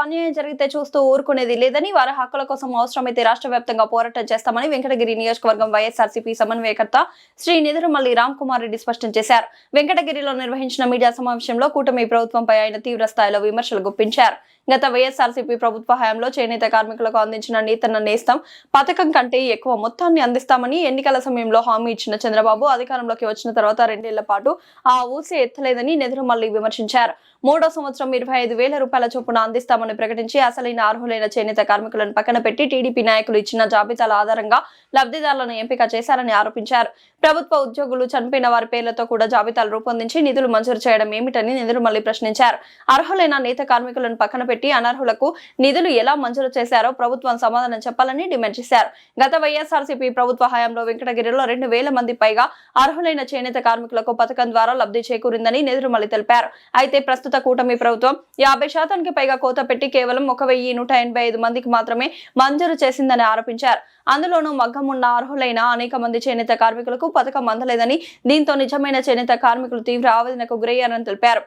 అన్యాయం జరిగితే చూస్తూ ఊరుకునేది లేదని, వారి హక్కుల కోసం అవసరమైతే రాష్ట్ర వ్యాప్తంగా పోరాటం చేస్తామని వెంకటగిరి నియోజకవర్గం వైఎస్ఆర్సీపీ సమన్వయకర్త శ్రీ నిదురుమల్లి రామ్ కుమార్ రెడ్డి స్పష్టం చేశారు. వెంకటగిరిలో నిర్వహించిన మీడియా సమావేశంలో కూటమి ప్రభుత్వంపై ఆయన తీవ్ర స్థాయిలో విమర్శలు గుప్పించారు. గత వైఎస్ఆర్సీపీ ప్రభుత్వ హయాంలో చేనేత కార్మికులకు అందించిన నేతన్న నేస్తం పథకం కంటే ఎక్కువ మొత్తాన్ని అందిస్తామని ఎన్నికల సమయంలో హామీ ఇచ్చిన చంద్రబాబు అధికారంలోకి వచ్చిన తర్వాత 2 ఏళ్ల పాటు ఆ ఊసే ఎత్తలేదని నిదురుమల్లి విమర్శించారు. 3వ సంవత్సరం 25,000 రూపాయల చొప్పున అందిస్తామని ప్రకటించి అసలైన అర్హులైన చేనేత కార్మికులను పక్కన పెట్టి టీడీపీ నాయకులు ఇచ్చిన జాబితాల ఆధారంగా లబ్ధిదారులను ఎంపిక చేశారని ఆరోపించారు. ప్రభుత్వ ఉద్యోగులు చనిపోయిన వారి పేర్లతో కూడా జాబితాలు రూపొందించి నిధులు మంజూరు చేయడం ఏమిటని నిదురుమల్లి ప్రశ్నించారు. అర్హులైన నేత కార్మికులను పక్కన పెట్టి అనర్హులకు నిధులు ఎలా మంజూరు చేశారో ప్రభుత్వం సమాధానం చెప్పాలని డిమాండ్ చేశారు. గత వైఎస్ఆర్సీపీ ప్రభుత్వ హయాంలో వెంకటగిరిలో 2,000 మంది పైగా అర్హులైన చేనేత కార్మికులకు పథకం ద్వారా లబ్ధి చేకూరిందని నిదురుమల్లి తెలిపారు. అయితే ప్రస్తుత కూటమి ప్రభుత్వం 50% పైగా కోత పెట్టి కేవలం 1,185 మందికి మాత్రమే మంజూరు చేసిందని ఆరోపించారు. అందులోనూ మగ్గం ఉన్న అర్హులైన అనేక మంది చేనేత కార్మికులకు పథకం అందలేదని, దీంతో నిజమైన చేనేత కార్మికులు తీవ్ర ఆవేదనకు గురయ్యారని తెలిపారు.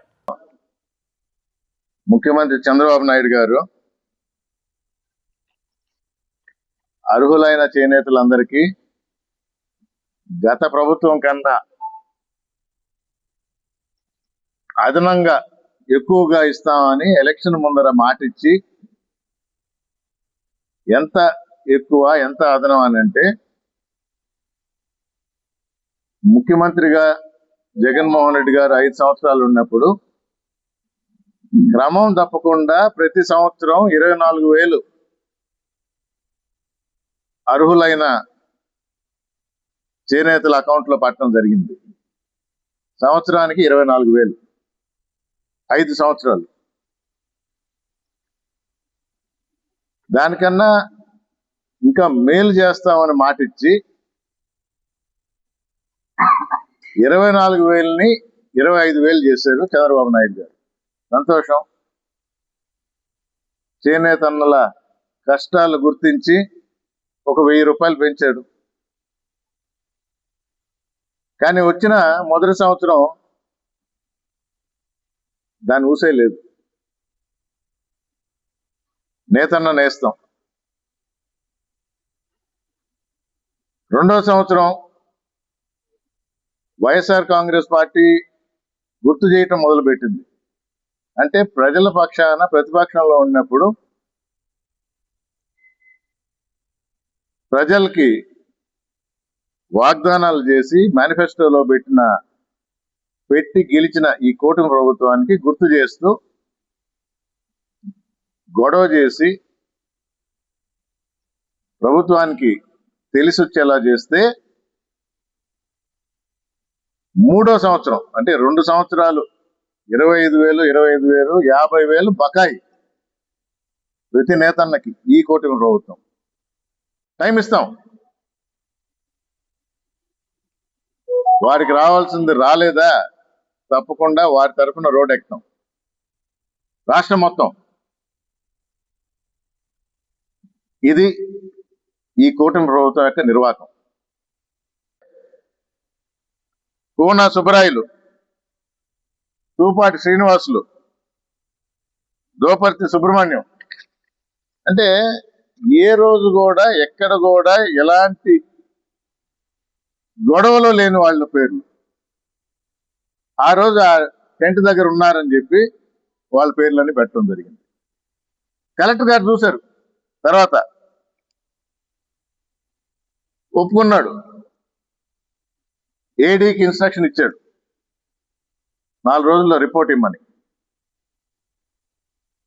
ముఖ్యమంత్రి చంద్రబాబు నాయుడు గారు అర్హులైన చేనేతలందరికీ గత ప్రభుత్వం కన్నా అదనంగా ఎక్కువగా ఇస్తామని ఎలక్షన్ ముందర మాటిచ్చి, ఎంత ఎక్కువ ఎంత అదనం అని అంటే, ముఖ్యమంత్రిగా జగన్మోహన్ రెడ్డి గారు 5 సంవత్సరాలు ఉన్నప్పుడు క్రమం తప్పకుండా ప్రతి సంవత్సరం 24,000 అర్హులైన చేనేతల అకౌంట్లో పట్టడం జరిగింది. సంవత్సరానికి 24,000, 5 సంవత్సరాలు. దానికన్నా ఇంకా మేలు చేస్తామని మాటిచ్చి 24,000ని 25,000 చేశారు చంద్రబాబు నాయుడు గారు. సంతోషం. చేనేతన్నల కష్టాలు గుర్తించి 1,000 రూపాయలు పెంచాడు. కానీ వచ్చిన మొదటి సంవత్సరం దాన్ని ఊసేయలేదు. నేతన్న నేస్తం. 2వ సంవత్సరం వైఎస్ఆర్ కాంగ్రెస్ పార్టీ గుర్తు చేయటం మొదలుపెట్టింది. అంటే ప్రజల పక్షాన ప్రతిపక్షంలో ఉన్నప్పుడు ప్రజలకి వాగ్దానాలు చేసి మేనిఫెస్టోలో పెట్టి గెలిచిన ఈ కూటమి ప్రభుత్వానికి గుర్తు చేస్తూ గొడవ చేసి ప్రభుత్వానికి తెలిసొచ్చేలా చేస్తే 3వ సంవత్సరం అంటే 2 సంవత్సరాలు 25,000, 50,000 బకాయి ప్రతి నేతన్నకి ఈ కూటమి ప్రభుత్వం. టైం ఇస్తాం. వారికి రావాల్సింది రాలేదా, తప్పకుండా వారి తరఫున రోడ్ ఎక్కుతాం. రాష్ట్రం మొత్తం. ఇది ఈ కూటమి ప్రభుత్వం యొక్క నిర్వాహకం. కోన సుబ్బరాయులు, తూపాటి శ్రీనివాసులు, దోపర్తి సుబ్రహ్మణ్యం, అంటే ఏ రోజు కూడా ఎక్కడ కూడా ఎలాంటి గొడవలో లేని వాళ్ళ పేర్లు. ఆ రోజు ఆ టెంట్ దగ్గర ఉన్నారని చెప్పి వాళ్ళ పేర్లన్నీ పెట్టడం జరిగింది. కలెక్టర్ గారు చూశారు. తర్వాత ఒప్పుకున్నాడు. ఏడీకి ఇన్స్ట్రక్షన్ ఇచ్చాడు 4 రోజుల్లో రిపోర్ట్ ఇమ్మని.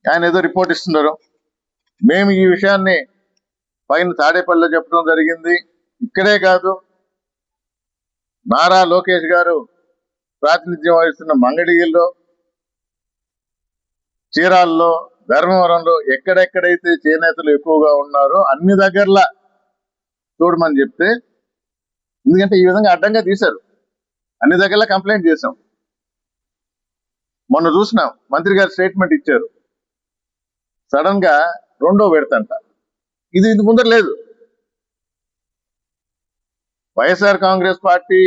ఆయన ఏదో రిపోర్ట్ ఇస్తున్నారు. మేము ఈ విషయాన్ని పైన తాడేపల్లిలో చెప్పడం జరిగింది. ఇక్కడే కాదు, నారా లోకేష్ గారు ప్రాతినిధ్యం వహిస్తున్న మంగళగిరిలో, చీరాల్లో, ధర్మవరంలో ఎక్కడెక్కడైతే చేనేతలు ఎక్కువగా ఉన్నారో అన్ని దగ్గరలా చూడమని చెప్తే, ఎందుకంటే ఈ విధంగా అడ్డంగా తీశారు, అన్ని దగ్గరలా కంప్లైంట్ చేశాం. మొన్న చూసినాం, మంత్రి గారు స్టేట్మెంట్ ఇచ్చారు. సడన్ గా 2వ విడతంట. ఇది ఇంత ముందర లేదు. వైఎస్ఆర్ కాంగ్రెస్ పార్టీ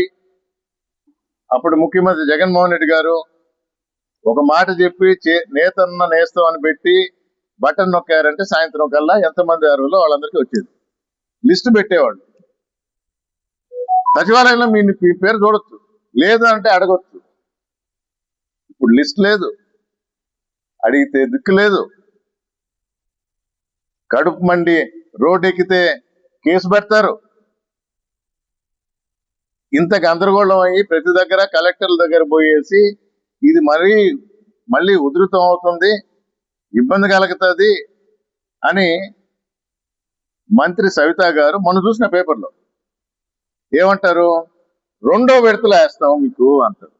అప్పుడు ముఖ్యమంత్రి జగన్మోహన్ రెడ్డి గారు ఒక మాట చెప్పి నేతన్న నేస్తం అని పెట్టి బటన్ నొక్కారంటే సాయంత్రం కల్లా ఎంతమంది అర్హులో వాళ్ళందరికీ వచ్చేది. లిస్ట్ పెట్టేవాళ్ళు. సచివాలయంలో మీ పేరు చూడొచ్చు, లేదు అంటే అడగొచ్చు. ఇప్పుడు లిస్ట్ లేదు, అడిగితే దిక్కు లేదు. కడుపు మండి రోడ్ ఎక్కితే కేసు పెడతారు. ఇంత గందరగోళం అయ్యి ప్రతి దగ్గర కలెక్టర్ల దగ్గర పోయేసి ఇది మళ్ళీ ఉధృతం అవుతుంది, ఇబ్బంది కలుగుతుంది అని మంత్రి సవితా గారు మొన్న చూసిన పేపర్లో ఏమంటారు, 2వ విడతలో వేస్తాం మీకు అంటారు.